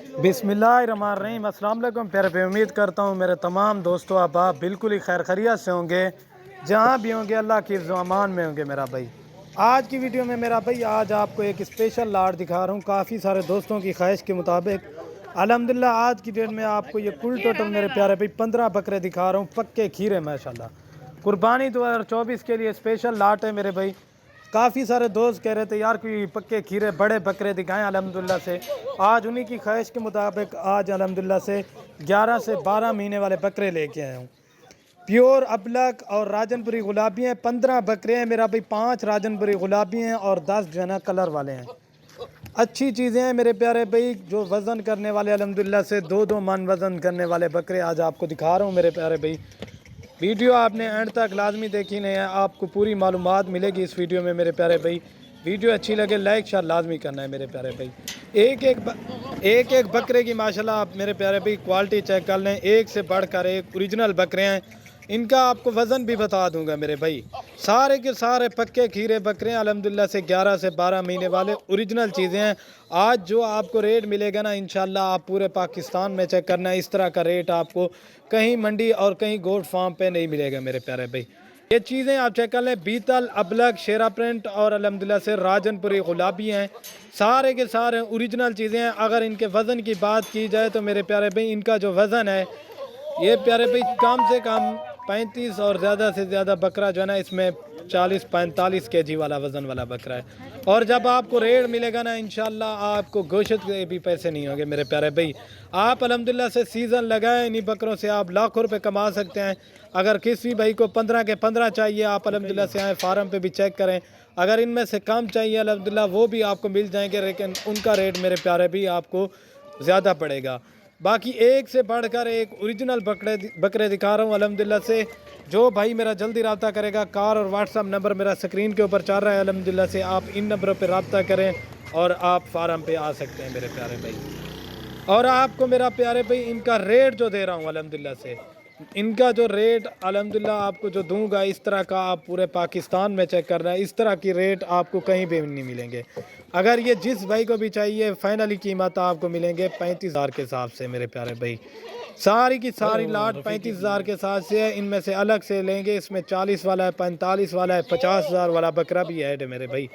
बिस्मिल्लाहिर्रहमानिर्रहीम। अस्सलाम वालेकुम प्यारे भाई, उम्मीद करता हूँ मेरे तमाम दोस्तों आप बिल्कुल ही खैर खैरियत से होंगे, जहाँ भी होंगे अल्लाह की इज़्ज़ो अमान में होंगे। मेरा भाई आज की वीडियो में मेरा भाई आज आपको एक स्पेशल लाट दिखा रहा हूँ। काफ़ी सारे दोस्तों की ख्वाहिश के मुताबिक अल्हम्दुलिल्लाह आज की डेट में आपको ये कुल टोटल मेरे प्यारे भाई 15 बकरे दिखा रहा हूँ, पक्के खीरे माशाल्लाह। कुर्बानी 2024 के लिए स्पेशल लाट है मेरे भाई। काफ़ी सारे दोस्त कह रहे थे यार कोई पक्के खीरे बड़े बकरे दिखाएं, अल्हम्दुलिल्लाह से आज उन्हीं की ख्वाहिश के मुताबिक आज अल्हम्दुलिल्लाह से 11 से 12 महीने वाले बकरे लेके आया हूँ। प्योर अबलक और राजनपुरी गुलाबी हैं। 15 बकरे हैं मेरा भाई, 5 राजनपुरी गुलाबी हैं और 10 जो है ना कलर वाले हैं। अच्छी चीज़ें हैं मेरे प्यारे भाई, जो वज़न करने वाले अल्हम्दुलिल्लाह से 2-2 मन वज़न करने वाले बकरे आज आपको दिखा रहा हूँ मेरे प्यारे भाई। वीडियो आपने एंड तक लाजमी देखी नहीं है, आपको पूरी मालूमात मिलेगी इस वीडियो में मेरे प्यारे भाई। वीडियो अच्छी लगे लाइक शेयर लाजमी करना है मेरे प्यारे भाई। एक बकरे की माशाल्लाह आप मेरे प्यारे भाई क्वालिटी चेक कर लें, एक से बढ़कर एक ओरिजिनल बकरे हैं। इनका आपको वज़न भी बता दूंगा मेरे भाई। सारे के सारे पक्के खीरे बकरे हैं अल्हम्दुलिल्लाह से 11 से 12 महीने वाले ओरिजिनल चीज़ें हैं। आज जो आपको रेट मिलेगा ना इंशाल्लाह आप पूरे पाकिस्तान में चेक करना, इस तरह का रेट आपको कहीं मंडी और कहीं गोट फार्म पे नहीं मिलेगा मेरे प्यारे भाई। ये चीज़ें आप चेक कर लें, बीतल अबलग शेरा प्रिंट और अल्हम्दुलिल्लाह से राजनपुरी गुलाबी हैं। सारे के सारे ओरिजिनल चीज़ें हैं। अगर इनके वज़न की बात की जाए तो मेरे प्यारे भाई इनका जो वज़न है ये प्यारे भाई कम से कम 35 और ज़्यादा से ज़्यादा बकरा जो है ना इसमें 40-45 kg वाला वज़न वाला बकरा है। और जब आपको रेट मिलेगा ना इंशाल्लाह आपको गोश्त के भी पैसे नहीं होंगे मेरे प्यारे भाई। आप अल्हम्दुलिल्लाह से सीज़न लगाएं, इन्हीं बकरों से आप लाखों रुपए कमा सकते हैं। अगर किसी भाई को 15 के 15 चाहिए आप अल्हम्दुलिल्लाह से आए फार्म पे भी चेक करें। अगर इनमें से कम चाहिए अल्हम्दुलिल्लाह वो भी आपको मिल जाएंगे, लेकिन उनका रेट मेरे प्यारे भी आपको ज़्यादा पड़ेगा। बाकी एक से बढ़कर एक ओरिजिनल बकरे दिखा रहा हूँ अल्हम्दुलिल्लाह से। जो भाई मेरा जल्दी रब्ता करेगा, कार और व्हाट्सअप नंबर मेरा स्क्रीन के ऊपर चल रहा है अल्हम्दुलिल्लाह से, आप इन नंबरों पर रब्ता करें और आप फार्म पे आ सकते हैं मेरे प्यारे भाई। और आपको मेरा प्यारे भाई इनका रेट जो दे रहा हूँ अल्हम्दुलिल्लाह से, इनका जो रेट अल्हम्दुलिल्लाह आपको जो दूंगा इस तरह का आप पूरे पाकिस्तान में चेक करना है, इस तरह की रेट आपको कहीं भी नहीं मिलेंगे। अगर ये जिस भाई को भी चाहिए फाइनली कीमत आपको मिलेंगे 35,000 के हिसाब से मेरे प्यारे भाई। सारी की सारी लाट 35,000 के साथ से है। इनमें से अलग से लेंगे, इसमें 40 वाला है, 45 वाला है, 50,000 वाला बकरा भी ऐड है मेरे भाई।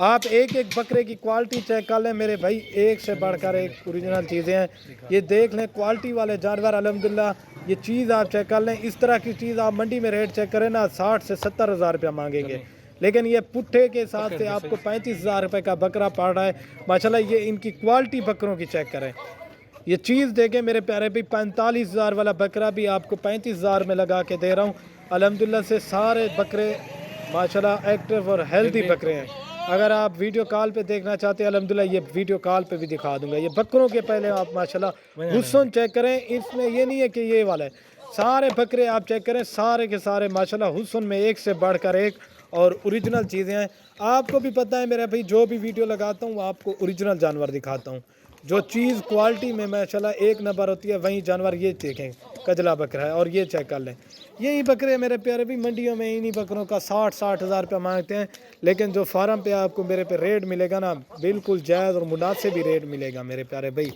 आप एक एक बकरे की क्वालिटी चेक कर लें मेरे भाई, एक से बढ़कर एक ओरिजिनल चीज़ें हैं। ये देख लें क्वालिटी वाले जानवर अल्हम्दुलिल्लाह। ये चीज़ आप चेक कर लें, इस तरह की चीज़ आप मंडी में रेट चेक करें ना 60 से 70 हज़ार रुपया मांगेंगे, लेकिन ये पुट्ठे के साथ से आपको 35,000 रुपये का बकरा पड़ रहा है माशाल्लाह। ये इनकी क्वालिटी बकरों की चेक करें, ये चीज़ देखें मेरे प्यारे भाई। 45,000 वाला बकरा भी आपको 35,000 में लगा के दे रहा हूँ अल्हम्दुलिल्लाह से। सारे बकरे माशाल्लाह एक्टिव और हेल्दी बकरे हैं। अगर आप वीडियो कॉल पे देखना चाहते हैं अल्हम्दुलिल्लाह ये वीडियो कॉल पे भी दिखा दूंगा। ये बकरों के पहले आप माशाल्लाह हुस्न चेक करें, इसमें ये नहीं है कि ये वाला है, सारे बकरे आप चेक करें, सारे के सारे माशाल्लाह हुस्न में एक से बढ़कर एक और ओरिजिनल चीज़ें हैं। आपको भी पता है मेरा भाई, जो भी वीडियो लगाता हूँ आपको ओरिजिनल जानवर दिखाता हूँ। जो चीज़ क्वालिटी में माशाल्लाह एक नंबर होती है वही जानवर ये देखें कजला बकरा है और ये चेक कर लें। यही बकरे मेरे प्यारे भी मंडियों में इन्हीं बकरों का 60-60 हज़ार रुपया मांगते हैं, लेकिन जो फार्म पे आपको मेरे पे रेट मिलेगा ना बिल्कुल जायज़ और मुनासिब ही रेट मिलेगा मेरे प्यारे भाई।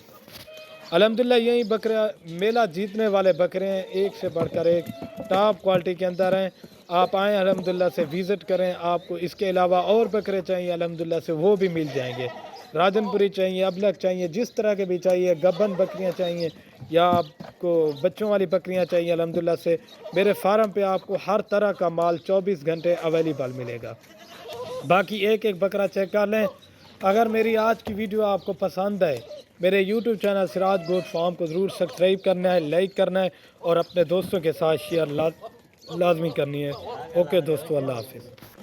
अल्हम्दुलिल्लाह यही बकरे मेला जीतने वाले बकरे हैं, एक से बढ़कर एक टॉप क्वालिटी के अंदर हैं। आप आएँ अल्हम्दुलिल्लाह से विज़िट करें। आपको इसके अलावा और बकरे चाहिए अल्हम्दुलिल्लाह से वो भी मिल जाएंगे। राजनपुरी चाहिए, अबलग चाहिए, जिस तरह के भी चाहिए, गब्बन बकरियां चाहिए या आपको बच्चों वाली बकरियां चाहिए अल्हम्दुलिल्लाह से मेरे फार्म पे आपको हर तरह का माल 24 घंटे अवेलेबल मिलेगा। बाकी एक एक बकरा चेक कर लें। अगर मेरी आज की वीडियो आपको पसंद है मेरे YouTube channel Siraj goat farm को ज़रूर सब्सक्राइब करना है, लाइक करना है और अपने दोस्तों के साथ शेयर लाजमी करनी है। ओके दोस्तों, अल्लाह हाफिज़।